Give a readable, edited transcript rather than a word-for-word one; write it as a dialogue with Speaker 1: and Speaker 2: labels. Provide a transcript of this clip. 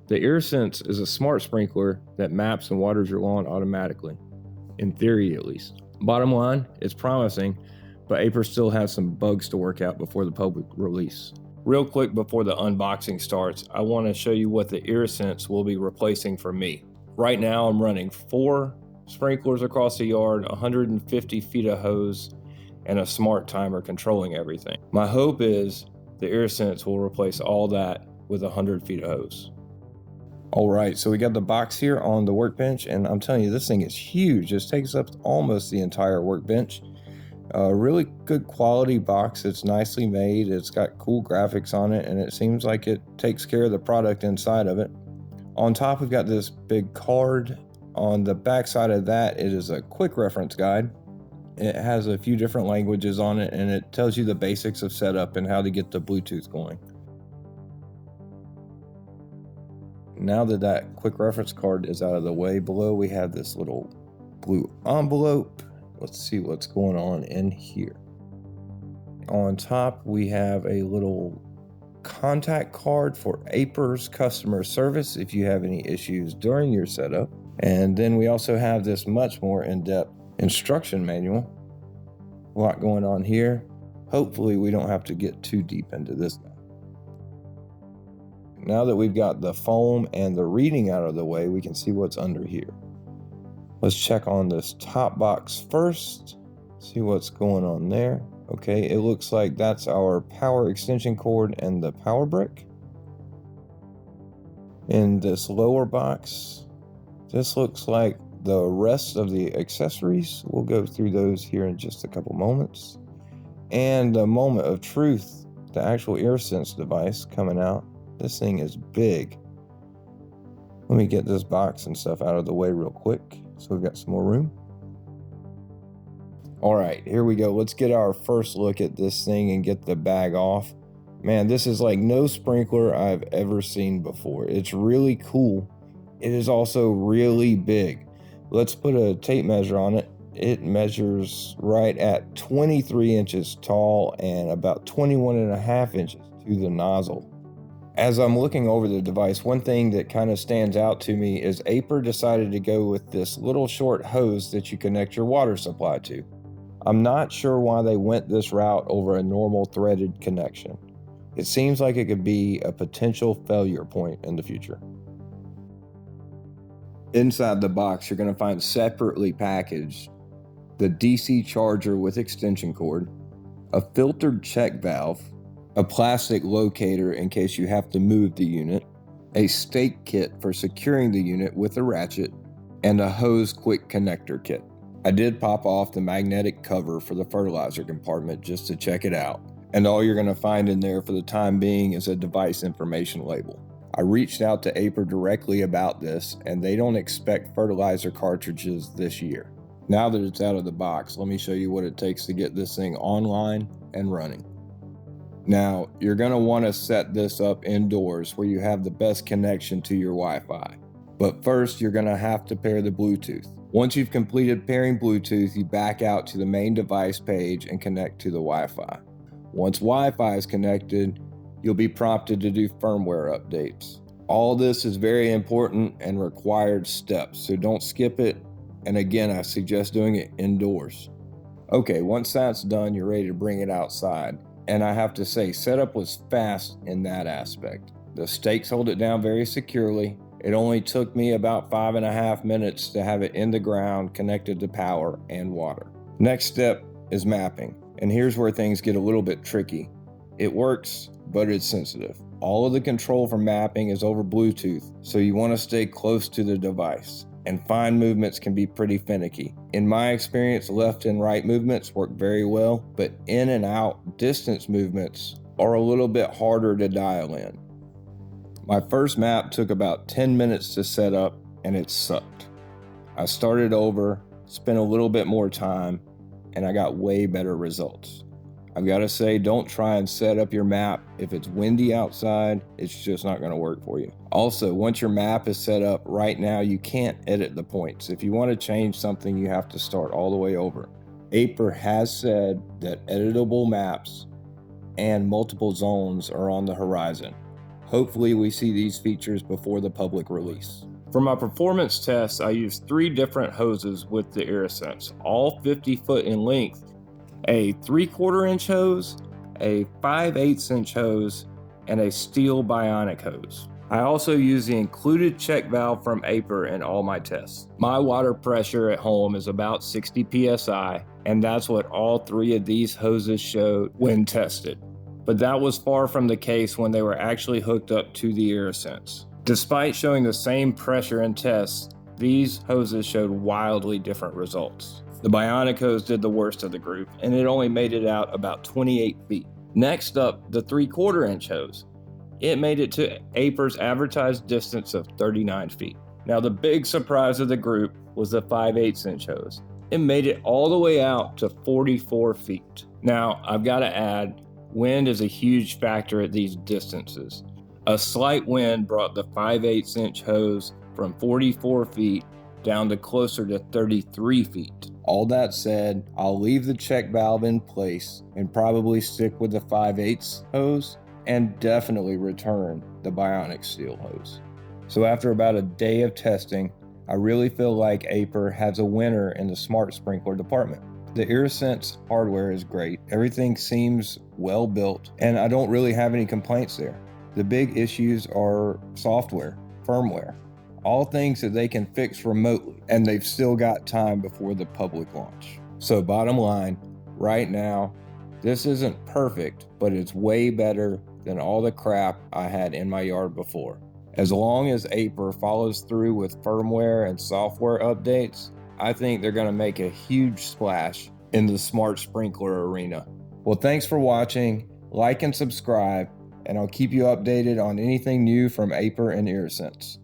Speaker 1: The IrriSense is a smart sprinkler that maps and waters your lawn automatically, in theory at least. Bottom line, it's promising, but Aiper still has some bugs to work out before the public release. Real quick before the unboxing starts, I want to show you what the IrriSense will be replacing for me. Right now I'm running 4 sprinklers across the yard, 150 feet of hose, and a smart timer controlling everything. My hope is the IrriSense will replace all that with 100 feet of hose. All right, so we got the box here on the workbench, and I'm telling you, this thing is huge. This takes up almost the entire workbench. Really good quality box. It's nicely made. It's got cool graphics on it, and it seems like it takes care of the product inside of it. On top, we've got this big card. On the back side of that, it is a quick reference guide. It has a few different languages on it, and it tells you the basics of setup and how to get the Bluetooth going. Now that that quick reference card is out of the way, below we have this little blue envelope. Let's see what's going on in here. On top, we have a little contact card for Aiper's customer service if you have any issues during your setup. And then we also have this much more in-depth instruction manual. A lot going on here. Hopefully we don't have to get too deep into this now. Now that we've got the foam and the reading out of the way, we can see what's under here. Let's check on this top box first, see what's going on there. Okay, it looks like that's our power extension cord and the power brick. In this lower box, this looks like the rest of the accessories. We'll go through those here in just a couple moments. And the moment of truth, the actual IrriSense device coming out. This thing is big. Let me get this box and stuff out of the way real quick so we've got some more room. All right, here we go. Let's get our first look at this thing and get the bag off. Man, this is like no sprinkler I've ever seen before. It's really cool. It is also really big. Let's put a tape measure on it. It measures right at 23 inches tall and about 21.5 inches to the nozzle. As I'm looking over the device, one thing that kind of stands out to me is Aiper decided to go with this little short hose that you connect your water supply to. I'm not sure why they went this route over a normal threaded connection. It seems like it could be a potential failure point in the future. Inside the box, you're going to find separately packaged the DC charger with extension cord, a filtered check valve, a plastic locator in case you have to move the unit, a stake kit for securing the unit with a ratchet, and a hose quick connector kit. I did pop off the magnetic cover for the fertilizer compartment just to check it out, and all you're going to find in there for the time being is a device information label. I reached out to Aiper directly about this, and they don't expect fertilizer cartridges this year. Now that it's out of the box, let me show you what it takes to get this thing online and running. Now, you're going to want to set this up indoors where you have the best connection to your Wi-Fi. But first, you're going to have to pair the Bluetooth. Once you've completed pairing Bluetooth, you back out to the main device page and connect to the Wi-Fi. Once Wi-Fi is connected, you'll be prompted to do firmware updates. All this is very important and required steps, so don't skip it. And again, I suggest doing it indoors. Okay, once that's done, you're ready to bring it outside. And I have to say, setup was fast in that aspect. The stakes hold it down very securely. It only took me about 5.5 minutes to have it in the ground, connected to power and water. Next step is mapping. And here's where things get a little bit tricky. It works, but it's sensitive. All of the control for mapping is over Bluetooth, so you want to stay close to the device. And fine movements can be pretty finicky. In my experience, left and right movements work very well, but in and out distance movements are a little bit harder to dial in. My first map took about 10 minutes to set up, and it sucked. I started over, spent a little bit more time, and I got way better results. I've got to say, don't try and set up your map. If it's windy outside, it's just not going to work for you. Also, once your map is set up, right now you can't edit the points. If you want to change something, you have to start all the way over. Aiper has said that editable maps and multiple zones are on the horizon. Hopefully we see these features before the public release. For my performance tests, I used 3 different hoses with the IrriSense, all 50 foot in length, a 3/4 inch hose, a 5/8 inch hose, and a steel bionic hose. I also use the included check valve from Aiper in all my tests. My water pressure at home is about 60 psi, and that's what all 3 of these hoses showed when tested. But that was far from the case when they were actually hooked up to the IrriSense. Despite showing the same pressure in tests, these hoses showed wildly different results. The bionic hose did the worst of the group, and it only made it out about 28 feet. Next up, the 3/4 inch hose. It made it to Aiper's advertised distance of 39 feet. Now the big surprise of the group was the 5/8 inch hose. It made it all the way out to 44 feet. Now I've got to add, wind is a huge factor at these distances. A slight wind brought the 5/8 inch hose from 44 feet down to closer to 33 feet. All that said, I'll leave the check valve in place and probably stick with the 5/8 hose and definitely return the bionic steel hose. So after about a day of testing, I really feel like Aiper has a winner in the smart sprinkler department. The IrriSense hardware is great, everything seems well built, and I don't really have any complaints there. The big issues are software, firmware, all things that they can fix remotely, and they've still got time before the public launch. So bottom line, right now, this isn't perfect, but it's way better than all the crap I had in my yard before. As long as Aiper follows through with firmware and software updates, I think they're going to make a huge splash in the smart sprinkler arena. Well, thanks for watching. Like and subscribe, and I'll keep you updated on anything new from Aiper and IrriSense.